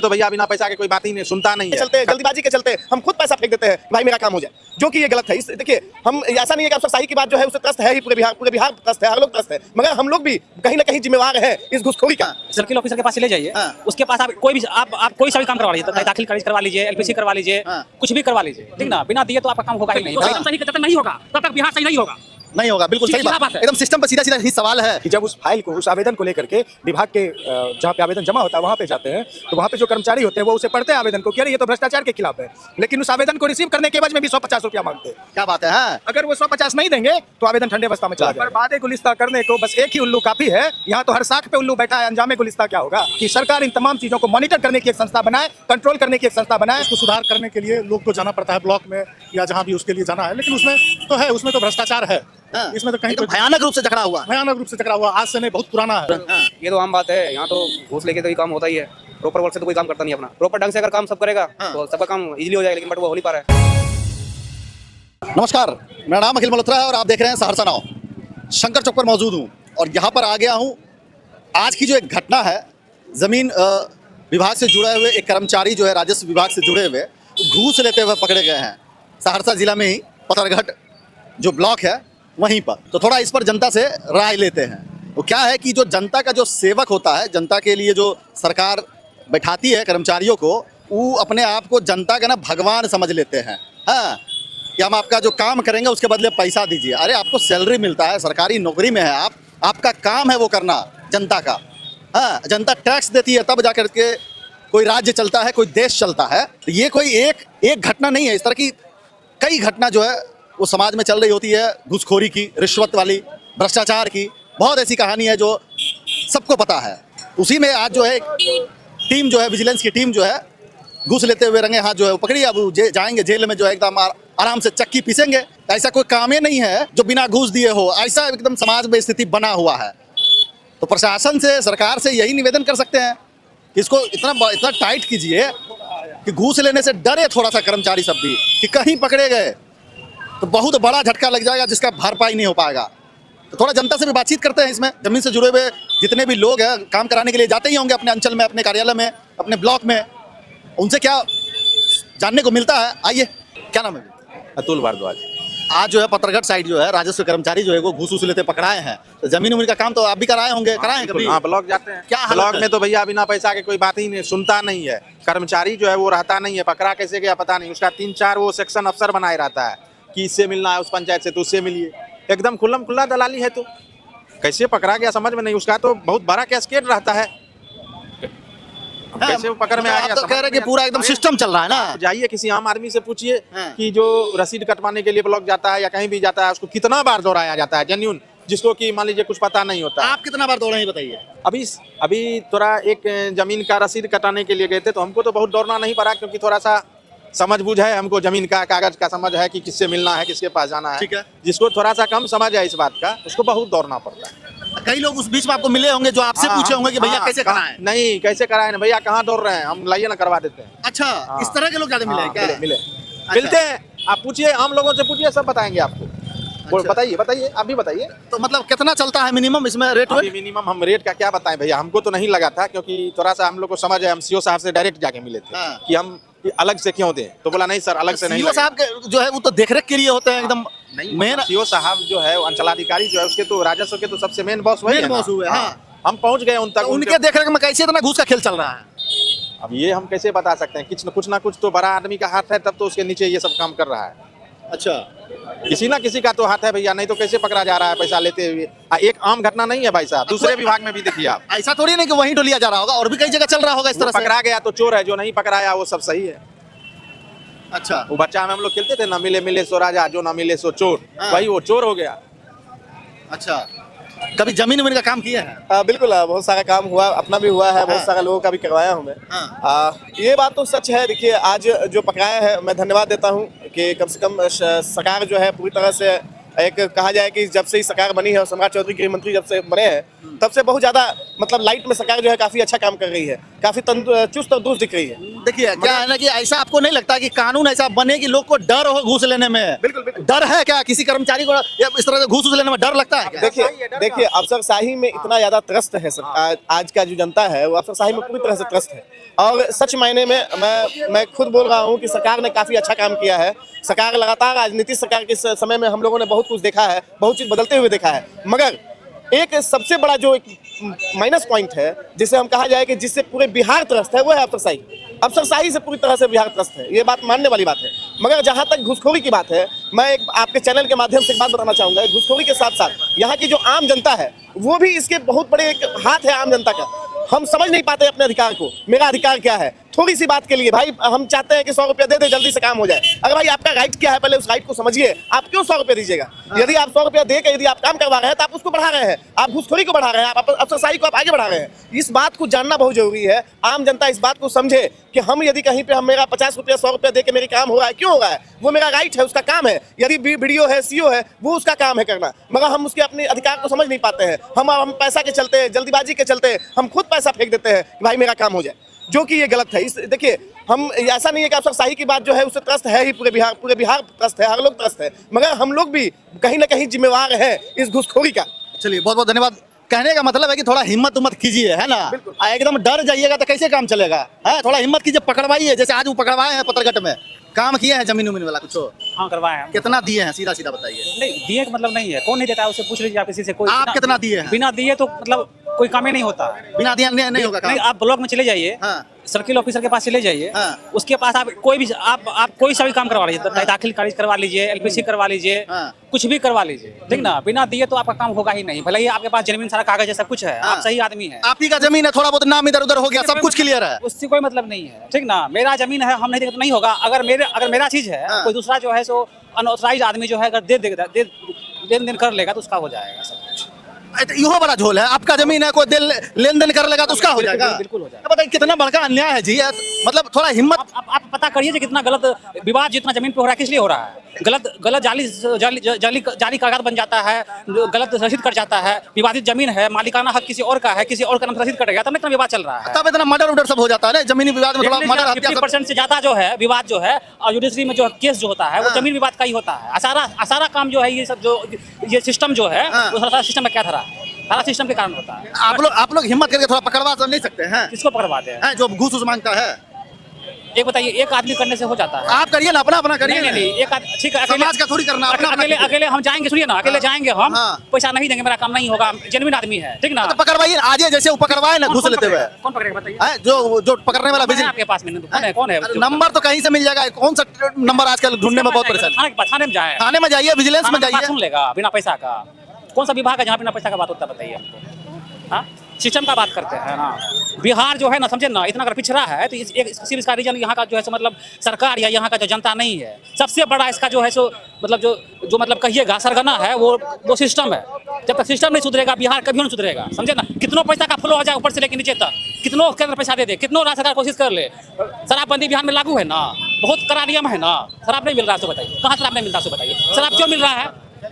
तो भैया बिना पैसा के कोई बात ही नहीं सुनता नहीं है। चलते जल्दीबाजी के चलते हम खुद पैसा फेंक देते हैं, भाई मेरा काम हो जाए, जो कि ये गलत है। इस देखिए, हम ऐसा नहीं है कि अफसरशाही की बात जो है उसे त्रस्त है ही, पूरे बिहार त्रस्त है, हर लोग त्रस्त है, मगर हम लोग भी कहीं ना कहीं जिम्मेवार है इस घुसखोरी का। सर्किल ऑफिसर के पास चले जाइए, उसके पास आप कोई भी आप कोई सा भी काम करवा लीजिए, दाखिल खारिज करवा लीजिए, एलपीसी करवा लीजिए, कुछ भी करवा लीजिए, ठीक ना। बिना दिए तो आपका काम होगा ही नहीं। एकदम सही जब तक नहीं होगा तब तक बिहार सही नहीं होगा। नहीं होगा, बिल्कुल सही बात है। एकदम सिस्टम पर सीधा सीधा ही सवाल है कि जब उस फाइल को, उस आवेदन को लेकर के विभाग के जहाँ पे आवेदन जमा होता है वहाँ पे जाते हैं, तो वहाँ पे जो कर्मचारी होते हैं वो उसे पढ़ते हैं आवेदन को कि अरे ये तो भ्रष्टाचार के खिलाफ है, लेकिन उस आवेदन को रिसीव करने के एवज में भी 150 रुपया मांगते हैं। क्या बात है। अगर वो 150 नहीं देंगे तो आवेदन ठंडे अवस्था में चला जाएगा। बर्बादे गुलिस्ता करने को बस एक ही उल्लू काफी है। यहाँ तो हर साख पे उल्लू बैठा है, अंजामे गुलिस्ता क्या होगा कि सरकार इन तमाम चीजों को मॉनिटर करने की एक संस्था बनाए, कंट्रोल करने की एक संस्था बनाए। उसको सुधार करने के लिए लोग को जाना पड़ता है ब्लॉक में या जहाँ भी उसके लिए जाना है, लेकिन उसमें तो है, उसमें तो भ्रष्टाचार है। इसमें तो कहीं भयानक रूप से जकड़ा हुआ, भयानक रूप से टकरा हुआ, आज से नहीं बहुत पुराना है। ये तो आम बात है, यहाँ तो घूस लेके तो ही काम होता ही है। प्रॉपर वर्क से तो कोई काम करता नहीं अपना। प्रॉपर ढंग से अगर काम सब करेगा तो सबका काम इजीली हो जाएगा, लेकिन बट वो हो नहीं पा रहा है। नमस्कार, मेरा नाम अखिल मल्होत्रा है और आप देख रहे हैं सहरसा नाउ। शंकर चौक पर मौजूद हूँ और यहाँ पर आ गया हूँ। आज की जो एक घटना है, जमीन विभाग से जुड़े हुए एक कर्मचारी जो है राजस्व विभाग से जुड़े हुए घूस लेते हुए पकड़े गए हैं सहरसा जिला में ही, पतरघट जो ब्लॉक है वहीं पर। तो थोड़ा इस पर जनता से राय लेते हैं। वो क्या है कि जो जनता का जो सेवक होता है, जनता के लिए जो सरकार बैठाती है कर्मचारियों को, वो अपने आप को जनता का ना भगवान समझ लेते हैं। हाँ, कि हम आपका जो काम करेंगे उसके बदले पैसा दीजिए। अरे आपको सैलरी मिलता है, सरकारी नौकरी में है आप, आपका काम है वो करना जनता का। हाँ, जनता टैक्स देती है तब जाकर के कोई राज्य चलता है, कोई देश चलता है। तो ये कोई एक घटना नहीं है, इस तरह की कई घटना जो है वो समाज में चल रही होती है। घूसखोरी की, रिश्वत वाली, भ्रष्टाचार की बहुत ऐसी कहानी है जो सबको पता है। उसी में आज जो है टीम जो है, विजिलेंस की टीम जो है, घूस लेते हुए रंगे हाथ जो है वो पकड़ी। अब जाएंगे जेल में, जो है एकदम आराम से चक्की पीसेंगे। ऐसा कोई काम ही नहीं है जो बिना घूस दिए हो, ऐसा एकदम समाज में स्थिति बना हुआ है। तो प्रशासन से, सरकार से यही निवेदन कर सकते हैं कि इसको इतना टाइट कीजिए कि घूस लेने से डरे थोड़ा सा कर्मचारी सब भी, कि कहीं पकड़े गए तो बहुत बड़ा झटका लग जाएगा जिसका भरपाई नहीं हो पाएगा। तो थोड़ा जनता से भी बातचीत करते हैं। इसमें जमीन से जुड़े हुए जितने भी लोग हैं, काम कराने के लिए जाते ही होंगे अपने अंचल में, अपने कार्यालय में, अपने ब्लॉक में, उनसे क्या जानने को मिलता है। आइए, क्या नाम है? अतुल भारद्वाज। आज जो है पतरघट साइड जो है राजस्व कर्मचारी जो है वो घूस लेते पकड़ाए हैं। तो जमीन उमीन का काम तो आप भी कराए होंगे, कराए कभी? हाँ, ब्लॉक जाते हैं। क्या ब्लॉक में तो भैया बिना पैसा के कोई बात ही नहीं सुनता नहीं है। कर्मचारी जो है वो रहता नहीं है, पकड़ा कैसे गया पता नहीं। उसका 3-4 वो सेक्शन अफसर बनाए रहता है कि इससे मिलना है, उस पंचायत से तो उससे मिलिए। एकदम खुल्लम खुल्ला दलाली है। तो कैसे पकड़ा गया समझ में नहीं। उसका तो बहुत बड़ा कैस्केड रहता है, कैसे वो पकड़ में आ गया। तो कह रहे हैं कि पूरा एकदम सिस्टम चल रहा है ना। जाइए किसी आम आदमी से पूछिए कि जो रसीद कटवाने के लिए ब्लॉक जाता है या कहीं भी जाता है, उसको कितना बार दौड़ाया जाता है जेन्युइन, जिसको कि मान लीजिए कुछ पता नहीं होता। आप कितना बार दौड़े हैं बताइए? अभी थोड़ा एक जमीन का रसीद कटाने के लिए गए थे, तो हमको तो बहुत दौड़ना नहीं पड़ा, क्योंकि थोड़ा सा समझ बूझ है हमको, जमीन का कागज का समझ है कि किससे मिलना है, किसके पास जाना है। ठीक है। जिसको थोड़ा सा कम समझ है इस बात का, उसको बहुत दौड़ना पड़ता है। कई लोग उस बीच में आपको मिले होंगे जो आपसे पूछे होंगे कि भैया कैसे कराएं? नहीं, कैसे कराएं भैया, कहाँ दौड़ रहे हैं, हम लाइए ना करवा देते हैं। अच्छा, इस तरह के लोग ज्यादा मिले हैं क्या? मिले मिलते हैं। आप पूछिए, आम लोगों से पूछिए, सब बताएंगे आपको। बताइए, आप भी बताइए। तो मतलब कितना चलता है मिनिमम इसमें रेट? मिनिमम हम रेट का क्या बताएं भैया, हमको तो नहीं लगा था, क्योंकि थोड़ा सा हम लोग को समझ है। हम सीओ साहब से डायरेक्ट जाके मिले थे कि हम अलग से क्यों दें, तो बोला नहीं सर, अलग से नहीं। सीओ साहब के जो है वो तो देखरेख के लिए होते हैं एकदम मेन। सीओ साहब जो है अंचलाधिकारी जो है, उसके तो राजस्व के तो सबसे मेन बॉस वही है ना। हाँ। हम पहुंच गए उन तक। उनके देखरेख में कैसे इतना घूस का खेल चल रहा है? अब ये हम कैसे बता सकते हैं, कुछ ना कुछ तो बड़ा आदमी का हाथ है, तब तो उसके नीचे ये सब काम कर रहा है। अच्छा, किसी ना किसी का तो हाथ है भैया, नहीं तो कैसे पकड़ा जा रहा है पैसा लेते हुए। एक आम घटना नहीं है भाई साहब, दूसरे विभाग में भी देखिए आप। ऐसा थोड़ी नहीं कि वहीं तो लिया जा रहा होगा, और भी कई जगह चल रहा होगा इस तरह से। पकड़ा गया तो चोर है, जो नहीं पकड़ाया वो सब सही है। अच्छा, वो बच्चा में हम लोग खेलते थे ना, मिले सो राजा, जो ना मिले सो चोर, वही वो चोर हो गया। अच्छा, कभी जमीन उमीन का काम किया है? बिल्कुल, बहुत सारा काम हुआ, अपना भी हुआ है, बहुत सारे लोगों का भी करवाया हूँ मैं। ये बात तो सच है। देखिए, आज जो पकड़ाया है, मैं धन्यवाद देता हूँ कि कम से कम सरकार जो है पूरी तरह से, एक कहा जाए कि जब से ही सरकार बनी है और सम्राट चौधरी गृह मंत्री जब से बने हैं, तब से बहुत ज्यादा मतलब लाइट में सरकार जो है काफी अच्छा काम कर रही है, काफी चुस्त और दुरुस्त दिख रही है। देखिए क्या है ना कि ऐसा आपको नहीं लगता कि कानून ऐसा बने कि लोग को डर हो घूस लेने में? बिल्कुल बिल्कुल। डर है क्या किसी कर्मचारी को इस तरह से घूस लेने में डर लगता है क्या? देखिए अफसरशाही में इतना ज्यादा त्रस्त है आज का जो जनता है वो अफसरशाही में पूरी तरह से त्रस्त है। और सच मायने में मैं खुद बोल रहा हूँ कि सरकार ने काफी अच्छा काम किया है। सरकार लगातार राजनीतिक सरकार के समय में हम लोगों ने बहुत कुछ देखा है, बहुत चीज बदलते हुए देखा है, मगर एक सबसे बड़ा जो माइनस पॉइंट है जिसे हम कहा जाए कि जिससे पूरे बिहार त्रस्त है वो है अफसरशाही। अफसरशाही से पूरी तरह से बिहार त्रस्त है, ये बात मानने वाली बात है। मगर जहां तक घूसखोरी की बात है, मैं एक आपके चैनल के माध्यम से एक बात बताना चाहूंगा। घूसखोरी के साथ साथ यहाँ की जो आम जनता है वो भी इसके बहुत बड़े एक हाथ है आम जनता का। हम समझ नहीं पाते अपने अधिकार को, मेरा अधिकार क्या है। थोड़ी सी बात के लिए भाई हम चाहते हैं कि 100 रुपया दे दे जल्दी से काम हो जाए। अगर भाई आपका राइट क्या है पहले उस राइट को समझिए। आप क्यों 100 रुपया दीजिएगा? यदि आप 100 रुपया दे के यदि आप काम करवा रहे हैं तो आप उसको बढ़ा रहे हैं, आप घूसखोरी को बढ़ा रहे हैं, आप अफसरशाही को आप आगे बढ़ा रहे हैं। इस बात को जानना बहुत जरूरी है। आम जनता इस बात को समझे कि हम यदि कहीं पे हम मेरा 50 रुपया 100 रुपया दे के मेरी काम हो रहा है, क्यों हो रहा है? वो मेरा राइट है, उसका काम है। यदि BDO है, CO है, वो उसका काम है करना, मगर हम उसके अपने अधिकार को समझ नहीं पाते हैं। हम पैसा के चलते, जल्दीबाजी के चलते हम खुद पैसा फेंक देते हैं कि भाई मेरा काम हो जाए, जो कि ये गलत है। देखिए हम ऐसा नहीं है कि अफसरशाही की बात जो है उससे त्रस्त है ही पूरे बिहार त्रस्त है, हर लोग त्रस्त है, मगर हम लोग भी कहीं ना कहीं जिम्मेवार हैं इस घूसखोरी का। चलिए बहुत बहुत धन्यवाद। कहने का मतलब है कि थोड़ा हिम्मत उम्मत कीजिए, है ना? एकदम डर जाइएगा तो कैसे काम चलेगा? है थोड़ा हिम्मत कीजिए, पकड़वाइए। जैसे आज वो पकड़वाए हैं पत्थरघट में, काम किए हैं जमीन उमीन वाला कुछ? हाँ करवाए हैं। कितना दिए हैं सीधा सीधा बताइए। नहीं दिए का मतलब नहीं है, कौन नहीं देता है उसे पूछ लीजिए आप किसी से। कोई आप कितना दिए हैं? बिना दिए तो मतलब कोई काम ही नहीं होता है। बिना दिए नहीं होगा काम? नहीं, आप ब्लॉक में चले जाइए, हाँ। सर्किल ऑफिसर के पास चले जाइए, हाँ। उसके पास आप कोई भी आप कोई सा भी काम करवा लीजिए, दाखिल खारिज करवा लीजिए, LPC करवा लीजिए, हाँ। कुछ भी करवा लीजिए, ठीक ना? बिना दिए तो आपका काम होगा ही नहीं। भले ही आपके पास जमीन सारा कागज है, सब कुछ है, आप सही आदमी है, आप ही का जमीन है, थोड़ा बहुत नाम इधर उधर हो गया, सब कुछ क्लियर है, उससे कोई मतलब नहीं है, ठीक ना? मेरा जमीन है, हम नहीं देंगे तो नहीं होगा। अगर मेरा चीज है, कोई दूसरा जो है सो अनऑथराइज्ड आदमी जो है अगर लेन देन कर लेगा तो उसका हो जाएगा सब कुछ। यो बड़ा झोल है। आपका जमीन है, कोई लेन देन कर लेगा तो उसका हो जाएगा। बिल्कुल हो जाएगा। बताइए कितना बड़का अन्याय है जी। मतलब थोड़ा हिम्मत आप पता करिए कि कितना गलत विवाद जितना जमीन पे हो रहा है, किस लिए हो रहा है? गलत जाली कागज बन जाता है, गलत रसीद कट जाता है, विवादित जमीन है, मालिकाना हक किसी और का है, किसी और का नाम रसीद कटेगा तब इतना विवाद चल रहा है। तब इतना मर्डर उडर सब हो जाता है ना जमीनी विवाद में। थोड़ा मर्डर 50% से ज्यादा जो है विवाद जो है और जुडिशरी में जो केस जो होता है वो जमीन विवाद का ही होता है। सारा काम जो है ये सब जो ये सिस्टम जो है वो सारा सिस्टम में क्या था, सारा सिस्टम के कारण होता है। आप लोग हिम्मत करके थोड़ा पकड़वा तो नहीं सकते हैं? किसको पकड़वाते हैं? जो घूस उस मांगता है। एक बताइए, एक आदमी करने से हो जाता है? आप करिए ना, अपना करिए। नहीं, एक ठीक है, समाज का थोड़ी करना, अकेले हम जाएंगे, सुनिए ना, अकेले जाएंगे हम, पैसा नहीं देंगे, मेरा काम नहीं होगा, जेन्युइन आदमी है, ठीक ना? तो पकड़वाइए आज, जैसे वो पकड़वाए ना घूस लेते हुए। कौन पकड़ेगा बताइए? जो पकड़ने वाला बिजली आपके पास में कौन है? नंबर तो कहीं से मिल जाएगा। कौन सा नंबर आजकल ढूंढने में बहुत परेशान? थाने में जाए, थाने में जाइए, विजिलेंस में जाइए, सुन लेगा बिना पैसा का। कौन सा विभाग है जहाँ बिना पैसा का बात होता है बताइए हमको? हाँ, सिस्टम का बात करते हैं ना। बिहार जो है ना, समझे ना, इतना अगर पिछड़ा है तो सिर्फ इसका रीजन यहाँ का जो है सो मतलब सरकार या यहाँ का जो जनता नहीं है। सबसे बड़ा इसका जो है सो मतलब जो मतलब कहिएगा सरगना है वो सिस्टम है। जब तक सिस्टम नहीं सुधरेगा बिहार कभी नहीं सुधरेगा, समझे ना? कितनों पैसा का फ्लो हो जाए ऊपर से लेकर नीचे तक, कितनों केंद्र पैसा दे दे, कितनों राज्य सरकार कोशिश कर ले, शराबबंदी बिहार में लागू है ना, बहुत कड़ा नियम है ना, शराब नहीं मिल रहा है, तो बताइए कहाँ शराब नहीं मिल रहा है? बताइए शराब क्यों मिल रहा है?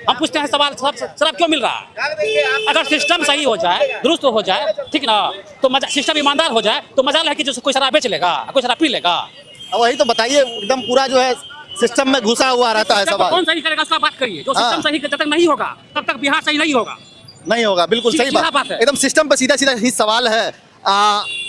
हम पूछते हैं सवाल, शराब क्यों मिल रहा है? अगर सिस्टम सही हो जाए, दुरुस्त हो जाए, ठीक ना, तो सिस्टम ईमानदार हो जाए तो मजाल है कि जो कोई शराब बेच लेगा, कोई शराब पी लेगा। वही तो बताइए, एकदम पूरा जो है सिस्टम में घुसा हुआ रहता है सवाल। कौन सही करेगा उसका बात करिए। जो सिस्टम सही जब तक नहीं होगा तब तक बिहार सही नहीं होगा। नहीं होगा, बिल्कुल सही बात है। एकदम सिस्टम पे सीधा सीधा ही सवाल है।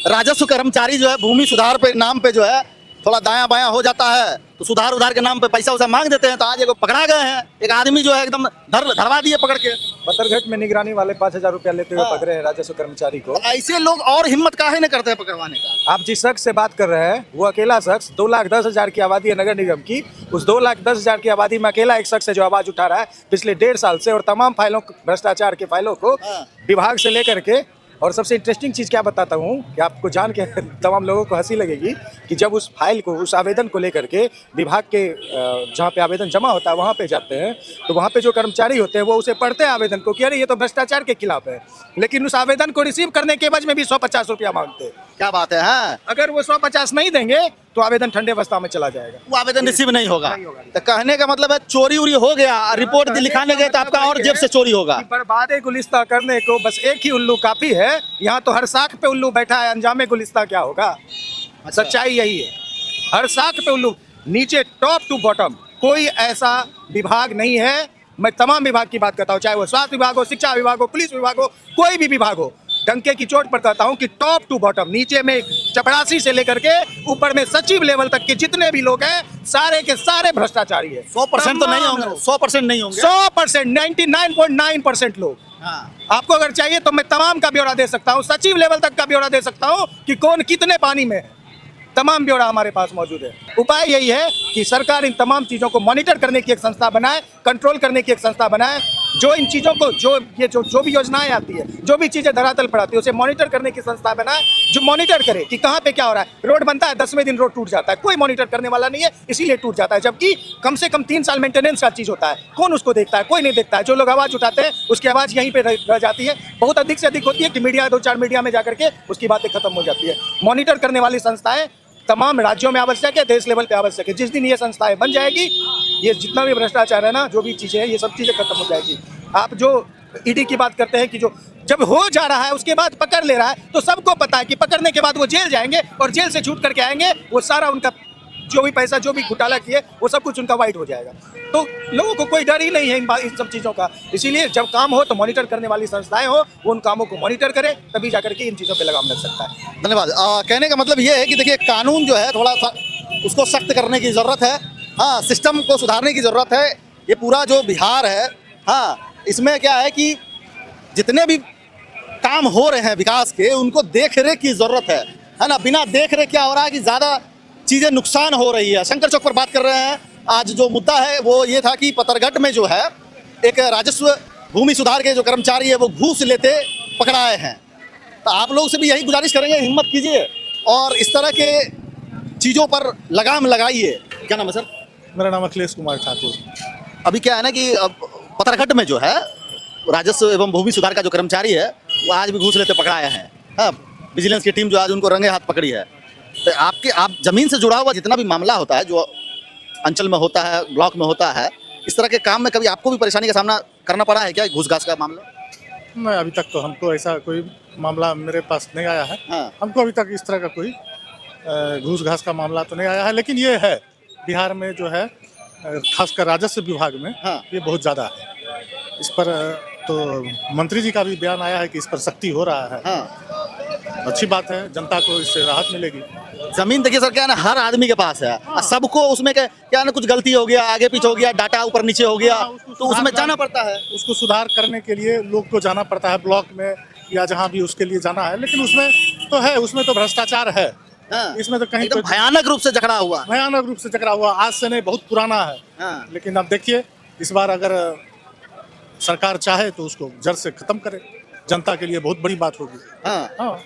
राजस्व कर्मचारी जो है भूमि सुधार पे नाम पे जो है थोड़ा दायां बायां हो जाता है तो सुधार उधार के नाम पे पैसा उसा मांग देते हैं। तो आज एगो पकड़ा गए हैं, एक आदमी जो है एकदम धरवा दिए पकड़ के। पत्थरघट में निगरानी वाले 5000 रुपया लेते हुए पकड़े हैं राजस्व कर्मचारी को। ऐसे लोग और हिम्मत काहे नहीं करते हैं पकड़वाने का? आप जिस शख्स से बात कर रहे हैं वो अकेला शख्स 2,10,000 की आबादी है नगर निगम की। उस 2,10,000 की आबादी में अकेला एक शख्स है जो आवाज उठा रहा है पिछले 1.5 साल से, और तमाम फाइलों भ्रष्टाचार के फाइलों को विभाग से लेकर के। और सबसे इंटरेस्टिंग चीज़ क्या बताता हूँ कि आपको जान के तमाम लोगों को हंसी लगेगी कि जब उस फाइल को, उस आवेदन को लेकर के विभाग के जहाँ पे आवेदन जमा होता है वहाँ पे जाते हैं तो वहाँ पे जो कर्मचारी होते हैं वो उसे पढ़ते हैं आवेदन को कि अरे ये तो भ्रष्टाचार के खिलाफ है, लेकिन उस आवेदन को रिसीव करने के एवज में भी 150 रुपया मांगते हैं। क्या बात है। हाँ, अगर वो 150 नहीं देंगे तो आवेदन ठंडे अवस्था में चला जाएगा। वो आवेदन रिसीव नहीं होगा। तो कहने का मतलब है चोरी उरी हो गया, रिपोर्ट लिखाने गए तो आपका और जेब से चोरी होगा। कि बर्बादे गुलिस्ता करने को बस एक ही उल्लू काफी है। यहाँ तो हर साख पे उल्लू बैठा है, अंजामे गुलिस्ता क्या होगा। सच्चाई यही है, हर साख पे उल्लू। नीचे टॉप टू बॉटम कोई ऐसा विभाग नहीं है। मैं तमाम विभाग की बात करता हूँ, चाहे वो स्वास्थ्य विभाग हो, शिक्षा विभाग हो, पुलिस विभाग हो, कोई भी विभाग हो। डंके की चोट पर कहता हूँ कि टॉप टू बॉटम, नीचे में चपरासी से लेकर के ऊपर में सचिव लेवल तक के जितने भी लोग हैं, सारे के सारे भ्रष्टाचारी है। 100% तो नहीं होंगे, 100% नहीं होंगे। 100%, 99.9% लोग। हाँ। आपको अगर चाहिए तो मैं तमाम का ब्यौरा दे सकता हूँ, सचिव लेवल तक का ब्यौरा दे सकता हूँ कि कौन कितने पानी में है। तमाम ब्यौरा हमारे पास मौजूद है। उपाय यही है कि सरकार इन तमाम चीज़ों को मॉनिटर करने की एक संस्था बनाए, कंट्रोल करने की एक संस्था बनाए, जो इन चीज़ों को जो भी योजनाएं आती है, जो भी चीज़ें धरातल पर आती है, उसे मॉनिटर करने की संस्था बनाए, जो मॉनिटर करे कि कहाँ पे क्या हो रहा है। रोड बनता है, 10वें दिन रोड टूट जाता है, कोई मॉनिटर करने वाला नहीं है, इसीलिए टूट जाता है। जबकि कम से कम 3 साल मेंटेनेंस का चीज़ होता है, कौन उसको देखता है? कोई नहीं देखता है। जो लोग आवाज़ उठाते हैं उसकी आवाज़ यहीं पर रह जाती है। बहुत अधिक से अधिक होती है कि मीडिया 2-4 मीडिया में जाकर के उसकी बातें खत्म हो जाती है। मॉनिटर करने वाली संस्थाएं तमाम राज्यों में आवश्यक है, देश लेवल पे आवश्यक है। जिस दिन ये संस्थाएं बन जाएगी, ये जितना भी भ्रष्टाचार है ना, जो भी चीज़ें हैं, ये सब चीज़ें खत्म हो जाएगी। आप जो ईडी की बात करते हैं कि जो जब हो जा रहा है उसके बाद पकड़ ले रहा है, तो सबको पता है कि पकड़ने के बाद वो जेल जाएंगे और जेल से छूट करके आएंगे, वो सारा उनका जो भी पैसा, जो भी घोटाला किए, वो सब कुछ उनका वाइट हो जाएगा। तो लोगों को कोई डर ही नहीं है इन सब चीज़ों का। इसीलिए जब काम हो तो मॉनिटर करने वाली संस्थाएं हो, वो उन कामों को मॉनिटर करें, तभी जाकर के इन चीज़ों पे लगाम लग सकता है। धन्यवाद। कहने का मतलब ये है कि देखिए कानून जो है थोड़ा सा उसको सख्त करने की ज़रूरत है। हाँ, सिस्टम को सुधारने की ज़रूरत है। ये पूरा जो बिहार है, हाँ, इसमें क्या है कि जितने भी काम हो रहे हैं विकास के, उनको देख रेख की ज़रूरत है ना। बिना देख रेख क्या हो रहा है कि ज़्यादा चीज़ें नुकसान हो रही है। शंकर चौक पर बात कर रहे हैं। आज जो मुद्दा है वो ये था कि पतरघट में जो है एक राजस्व भूमि सुधार के जो कर्मचारी है वो घूस लेते पकड़ाए हैं। तो आप लोग से भी यही गुजारिश करेंगे, हिम्मत कीजिए और इस तरह के चीज़ों पर लगाम लगाइए। क्या नाम है सर? मेरा नाम अखिलेश कुमार ठाकुर। अभी क्या है ना कि पतरघट में जो है राजस्व एवं भूमि सुधार का जो कर्मचारी है वो आज भी घूस लेते पकड़ाए हैं। हाँ, विजिलेंस की टीम जो आज उनको रंगे हाथ पकड़ी है। तो आप जमीन से जुड़ा हुआ जितना भी मामला होता है, जो अंचल में होता है, ब्लॉक में होता है, इस तरह के काम में कभी आपको भी परेशानी का सामना करना पड़ा है क्या, घूस घास का मामला? मैं अभी तक तो हमको ऐसा कोई मामला मेरे पास नहीं आया है। हाँ। हमको अभी तक इस तरह का कोई घूस घास का मामला तो नहीं आया है। लेकिन ये है बिहार में जो है खासकर राजस्व विभाग में, हाँ। ये बहुत ज़्यादा है। इस पर तो मंत्री जी का भी बयान आया है कि इस पर सख्ती हो रहा है। हाँ। अच्छी बात है, जनता को इससे राहत मिलेगी। जमीन देखिए सर, क्या है ना, हर आदमी के पास है। हाँ। सबको उसमें क्या ना, कुछ गलती हो गया, आगे पीछे हो गया, डाटा ऊपर नीचे हो गया, हाँ, तो उसमें जाना पड़ता है। उसको सुधार करने के लिए लोग को जाना पड़ता है ब्लॉक में या जहाँ भी उसके लिए जाना है। लेकिन उसमें तो भ्रष्टाचार है। हाँ। इसमें तो कहीं एकदम भयानक रूप से जकड़ा हुआ। भयानक रूप से जकड़ा हुआ, आज से नहीं, बहुत पुराना है। हाँ। लेकिन अब देखिए, इस बार अगर सरकार चाहे तो उसको जड़ से खत्म करे, जनता के लिए बहुत बड़ी बात होगी। हाँ। हाँ,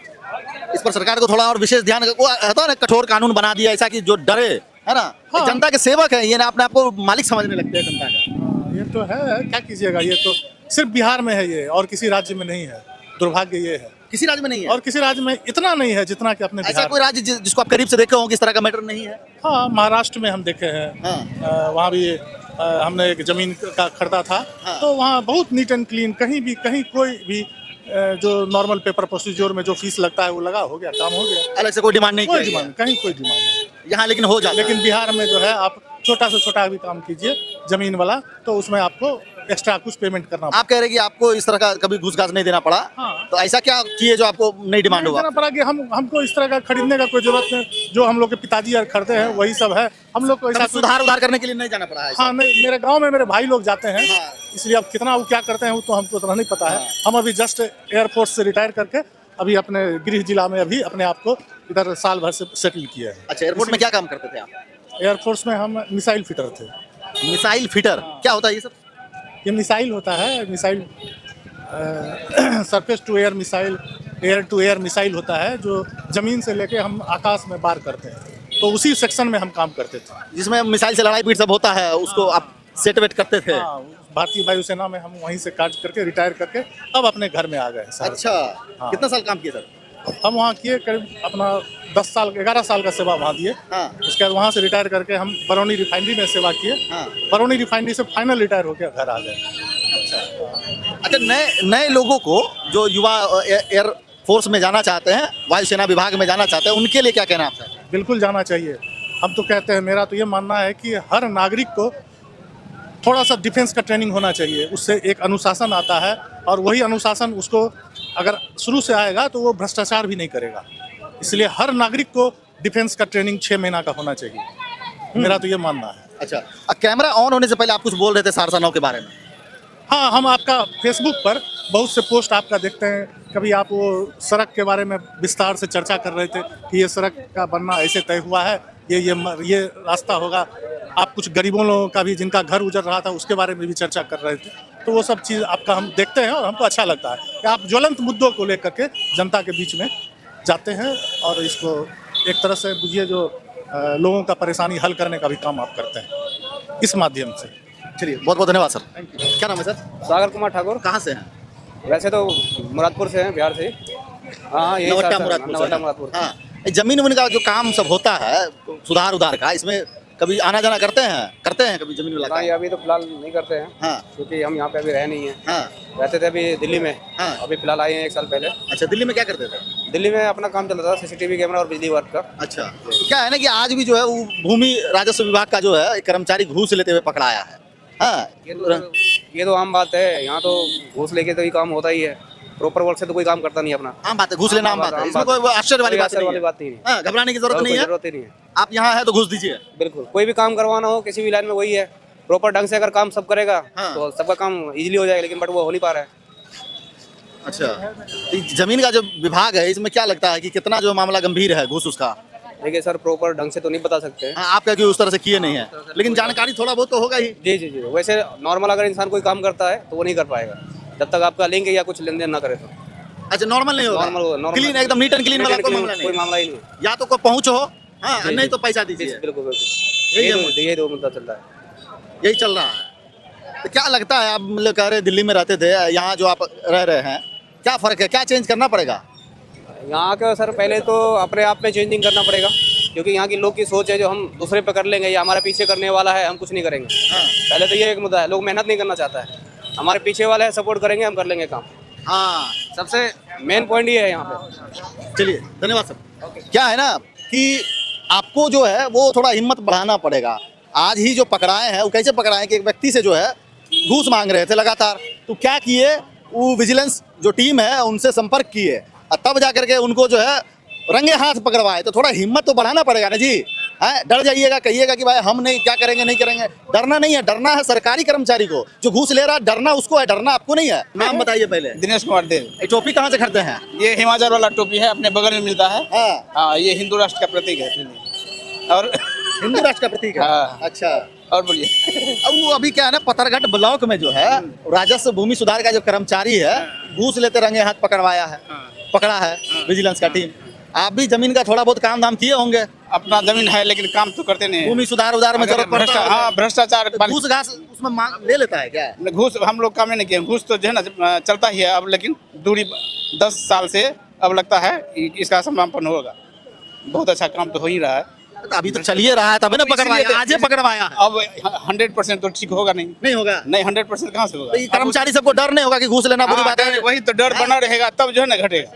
इस पर सरकार को थोड़ा और विशेष ध्यान, वो होता है ना, कठोर कानून बना दिया ऐसा कि जो डरे, है ना। हाँ। जनता के सेवक है, ये ना अपने आप को मालिक समझने लगते हैं जनता का। ये तो है, क्या कीजिएगा। ये तो सिर्फ बिहार में है ये, और किसी राज्य में नहीं है। दुर्भाग्य ये है, किसी राज्य में नहीं है। और किसी राज्य में इतना नहीं है जितना कि अपने ऐसा बिहार। कोई राज्य जिसको आप करीब से देखे होंगे इस तरह का मैटर नहीं है? हाँ, महाराष्ट्र में हम देखे हैं। हाँ। वहाँ भी हमने एक जमीन का खरीदा था। हाँ। तो वहाँ बहुत नीट एंड क्लीन, कहीं कोई भी जो नॉर्मल पेपर प्रोसीजर में जो फीस लगता है वो लगा, हो गया, काम हो गया। अलग से कोई डिमांड नहीं, कोई डिमांड, कहीं कोई डिमांड नहीं। यहाँ लेकिन हो जाता है। लेकिन बिहार में जो है आप छोटा से छोटा भी काम कीजिए जमीन वाला, तो उसमें आपको एक्स्ट्रा कुछ पेमेंट करना आप कह रहे हैं कि आपको इस तरह का कभी घूस घास नहीं देना पड़ा। हाँ। तो ऐसा क्या किए जो आपको नहीं डिमांड हुआ? देना पड़ा कि हमको इस तरह का खरीदने का कोई जरूरत नहीं। जो हम लोग के पिताजी यार खरीदे हैं वही सब है। हम लोग को ऐसा सुधार उधार करने के लिए नहीं जाना पड़ा है? हाँ, नहीं, मेरे गांव में मेरे भाई लोग जाते हैं। हाँ। इसलिए अब कितना वो क्या करते हैं वो तो हमको उतना नहीं पता है। हम अभी जस्ट एयरफोर्स से रिटायर करके अभी अपने गृह जिला में अभी अपने आप को इधर साल भर से सेटल किया है। अच्छा, एयरपोर्ट में क्या काम करते थे आप? एयरफोर्स में हम मिसाइल फिटर थे। मिसाइल फिटर क्या होता है ये सब? ये मिसाइल होता है, missile surface to air missile, air to air missile होता है, जो जमीन से लेके हम आकाश में वार करते हैं। तो उसी सेक्शन में हम काम करते थे, जिसमें मिसाइल से लड़ाई पीट सब होता है, उसको आप सेट वेट करते थे। हाँ, भारतीय वायुसेना में हम वहीं से कार्य करके रिटायर करके अब अपने घर में आ गए। अच्छा, हाँ। कितना साल काम किया सर? हम वहाँ किए करीब अपना 10 साल 11 साल का सेवा वहाँ दिए। हाँ। उसके बाद वहाँ से रिटायर करके हम बरौनी रिफाइनरी में सेवा किए। हाँ। बरौनी रिफाइनरी से फाइनल रिटायर होकर घर आ गए। अच्छा, नए नए लोगों को जो युवा एयर फोर्स में जाना चाहते हैं, वायुसेना विभाग में जाना चाहते हैं, उनके लिए क्या कहना है आपका? बिल्कुल जाना चाहिए। हम तो कहते हैं, मेरा तो ये मानना है कि हर नागरिक को थोड़ा सा डिफेंस का ट्रेनिंग होना चाहिए। उससे एक अनुशासन आता है और वही अनुशासन उसको अगर शुरू से आएगा तो वो भ्रष्टाचार भी नहीं करेगा। इसलिए हर नागरिक को डिफेंस का ट्रेनिंग 6 महीना का होना चाहिए। मेरा तो ये मानना है। अच्छा, कैमरा ऑन होने से पहले आप कुछ बोल रहे थे सहरसा 9 के बारे में। हाँ, हम आपका फेसबुक पर बहुत से पोस्ट आपका देखते हैं। कभी आप वो सड़क के बारे में विस्तार से चर्चा कर रहे थे कि ये सड़क का बनना ऐसे तय हुआ है, ये रास्ता होगा। आप कुछ गरीबों लोगों का भी जिनका घर उजड़ रहा था उसके बारे में भी चर्चा कर रहे थे। तो वो सब चीज़ आपका हम देखते हैं और हमको अच्छा लगता है कि आप ज्वलंत मुद्दों को लेकर के जनता के बीच में जाते हैं और इसको एक तरह से बुझिए जो लोगों का परेशानी हल करने का भी काम आप करते हैं इस माध्यम से। चलिए, बहुत बहुत धन्यवाद सर। क्या नाम है सर? सागर कुमार ठाकुर। कहाँ से हैं? वैसे तो मुरादपुर से हैं, बिहार से। हाँ, यही नवट्टा साथ- मुरादपुर से नवट्टा हैं। मुरादपुर। हाँ, जमीन उमीन का जो काम सब होता है सुधार उधार का, इसमें कभी आना जाना करते हैं कभी जमीन वाला नहीं, काम? अभी तो फिलहाल नहीं करते हैं, हाँ। क्योंकि हम यहाँ पे अभी रह नहीं है। हाँ। रहते थे अभी दिल्ली में। हाँ। अभी फिलहाल आए हैं 1 साल पहले। अच्छा, दिल्ली में क्या करते थे? दिल्ली में अपना काम चल रहा था, सीसीटीवी कैमरा और बिजली वर्क का। अच्छा, तो क्या है ना कि आज भी जो है वो भूमि राजस्व विभाग का जो है एक कर्मचारी घूस लेते हुए पकड़ा आया है। हाँ, ये तो आम बात है, यहाँ तो घूस लेके तो ही काम होता ही है। प्रॉपर वर्क से तो कोई काम करता नहीं अपना। आम बात है, घूस लेना आम बात है, आम इसमें बात कोई आश्चर्य वाली कोई बात आश्चर्य वाली नहीं बात नहीं है। है। हाँ, घबराने की जरूरत कोई नहीं है। जरूरत ही नहीं है। आप यहाँ है तो घूस दीजिए। बिल्कुल, कोई भी काम करवाना हो किसी भी लाइन में वही है, प्रॉपर ढंग से अगर काम सब करेगा हाँ। तो सबका काम इजीली हो जाएगा, लेकिन बट वो हो नहीं पा रहा है। अच्छा, तो जमीन का जो विभाग है इसमें क्या लगता है कि कितना जो मामला गंभीर है घूस उसका? देखिए सर, प्रॉपर ढंग से तो नहीं बता सकते। हाँ, आप क्या कि उस तरह से किए नहीं है, लेकिन जानकारी थोड़ा बहुत तो होगा ही। जी जी जी, वैसे नॉर्मल अगर इंसान कोई काम करता है तो वो नहीं कर पाएगा जब तक आपका लिंक या कुछ लेन देन ना करे तो। अच्छा, नॉर्मल नहीं होगा? नॉर्मल क्लीन, एकदम नीट एंड क्लीन वाला कोई मामला कोई नहीं? मामला ही नहीं है। या तो कोई पहुंच हो, हाँ, जी, नहीं जी। तो पैसा जी, दीजिए। बिल्कुल बिल्कुल, यही यही दो मुद्दा चल रहा है। यही चल रहा है। तो क्या लगता है, आप मतलब कह रहे दिल्ली में रहते थे, यहाँ जो आप रह रहे हैं, क्या फर्क है, क्या चेंज करना पड़ेगा? यहाँ का सर पहले तो अपने आप में चेंजिंग करना पड़ेगा, क्योंकि यहाँ की लोग की सोच है जो हम दूसरे पे कर लेंगे या हमारे पीछे करने वाला है हम कुछ नहीं करेंगे। पहले तो ये एक मुद्दा है, लोग मेहनत नहीं करना चाहता है। हमारे पीछे वाला है, सपोर्ट करेंगे, हम कर लेंगे काम। हाँ, सबसे मेन पॉइंट ये है यहाँ पे। चलिए, धन्यवाद सर। क्या है ना कि आपको जो है वो थोड़ा हिम्मत बढ़ाना पड़ेगा। आज ही जो पकड़ाए हैं वो कैसे पकड़ाए कि एक व्यक्ति से जो है घूस मांग रहे थे लगातार, तो क्या किए, वो विजिलेंस जो टीम है उनसे संपर्क किए और तब जा करके उनको जो है रंगे हाथ पकड़वाए। तो थोड़ा हिम्मत तो बढ़ाना पड़ेगा ना जी। है, डर जाइएगा, कहिएगा कि भाई हम नहीं, क्या करेंगे नहीं करेंगे। डरना नहीं है, डरना है सरकारी कर्मचारी को जो घूस ले रहा है, डरना उसको है, डरना आपको नहीं है। नाम बताइए पहले। दिनेश कुमार देव। ये टोपी कहाँ से खरीदे हैं? ये हिमाचल वाला टोपी है, अपने बगल में मिलता है। हाँ, हाँ, ये हिंदू राष्ट्र का प्रतीक है। और हिंदू राष्ट्र का प्रतीक है। हाँ। अच्छा, और बोलिए। अब वो अभी क्या है ना, पतरघट ब्लॉक में जो है राजस्व भूमि सुधार का जो कर्मचारी है घूस लेते रंगे हाथ पकड़वाया है, पकड़ा है विजिलेंस का टीम। आप भी जमीन का थोड़ा बहुत काम धाम किए होंगे? अपना जमीन है लेकिन काम तो करते नहीं है। भूमि सुधार उधार में जरूरत पड़ता है। हाँ, भ्रष्टाचार। तो घूस घास उसमें ले लेता है क्या? घूस हम लोग काम नहीं किए। घूस तो जो है ना चलता ही है अब, लेकिन दूरी 10 साल से अब लगता है कि इसका समापन होगा। बहुत अच्छा काम तो हो ही रहा है। तो अभी तो चलिए रहा है, तब ना पकड़वाया, आज ही पकड़वाया है। अब 100% तो ठीक होगा नहीं। नहीं होगा? नहीं, 100% कहाँ से तो ये होगा? कर्मचारी सबको डर नहीं होगा कि घूस लेना बुरी बात है? वही तो डर बना रहेगा, तब जो है ना घटेगा।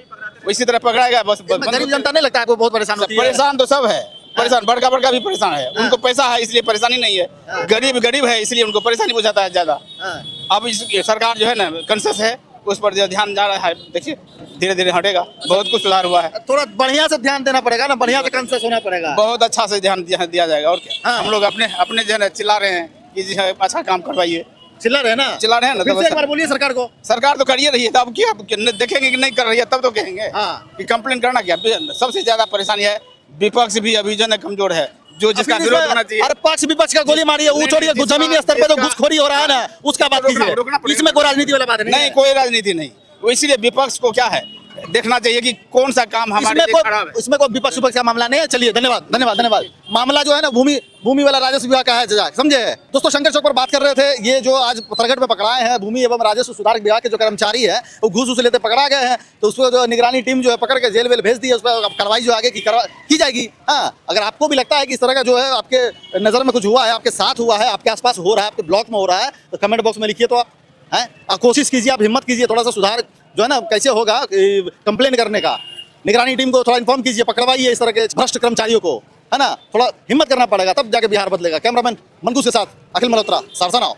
इसी तरह पकड़ाएगा बस। इसमें गरीब जनता नहीं लगता है आपको बहुत परेशान होती है? परेशान तो सब है, परेशान बड़का बड़का भी परेशान है। उनको पैसा है इसलिए परेशानी नहीं है, गरीब गरीब है इसलिए उनको परेशानी बुझाता है ज्यादा। हाँ। अब इस सरकार जो है ना कॉन्शियस है, उस पर जो ध्यान जा रहा है, देखिए धीरे धीरे हटेगा। बहुत कुछ सुधार हुआ है। थोड़ा बढ़िया से ध्यान देना पड़ेगा ना, बढ़िया से कंसेस होना पड़ेगा। बहुत अच्छा से ध्यान दिया जाएगा। और क्या, हाँ। हम लोग अपने अपने जो है ना चिल्ला रहे हैं कि जो है अच्छा काम करवाइए। चिल्ला रहे ना, चिल्ला रहे हैं ना, फिर तो से एक बार बोलिए सरकार को। सरकार तो करिए रही है, तो अब क्या देखेंगे कि नहीं कर रही है, तब तो कहेंगे हाँ। कि कंप्लेन करना क्या। सबसे ज्यादा परेशानी है विपक्ष भी अभी जो है कमजोर है, जो जिसका अभी विरोध इसमें होना चाहिए। हर पक्ष विपक्ष का गोली मारी है, वो छोड़िए, जमीनी स्तर पे तो घूसखोरी हो रहा है ना, उसका बात कीजिए। रोकना पड़ेगा। इसमें कोई राजनीति वाला बात नहीं नहीं, है। कोई राजनीति नहीं। वो इसीलिए विपक्ष को क्या है, देखना चाहिए कि कौन सा काम हमारे लिए खराब है। इसमें कोई विपक्ष विपक्ष का मामला नहीं है। चलिए धन्यवाद धन्यवाद धन्यवाद। मामला जो है ना भूमि वाला राजस्व विभाग का है, समझे। दोस्तों शंकर चौक पर बात कर रहे थे। ये जो आज पत्थरगढ़ में पकड़ाए हैं भूमि एवं राजस्व सुधार विभाग के जो कर्मचारी है वो घूस लेते पकड़ा गए हैं, तो उसको जो निगरानी टीम जो है पकड़ के जेल वेल भेज दी है। उस पर कार्रवाई जो आगे की जाएगी। हाँ, अगर आपको भी लगता है कि इस तरह का जो है आपके नज़र में कुछ हुआ है, आपके साथ हुआ है, आपके आसपास हो रहा है, आपके ब्लॉक में हो रहा है, तो कमेंट बॉक्स में लिखिए। तो आप कोशिश कीजिए, आप हिम्मत कीजिए, थोड़ा सा सुधार जो है ना कैसे होगा कंप्लेन करने का। निगरानी टीम को थोड़ा इन्फॉर्म कीजिए, पकड़वाइए इस तरह के भ्रष्ट कर्मचारियों को, है ना। थोड़ा हिम्मत करना पड़ेगा, तब जाके बिहार बदलेगा। कैमरामैन मंगूस के साथ अखिल मल्होत्रा, सहरसा नाउ।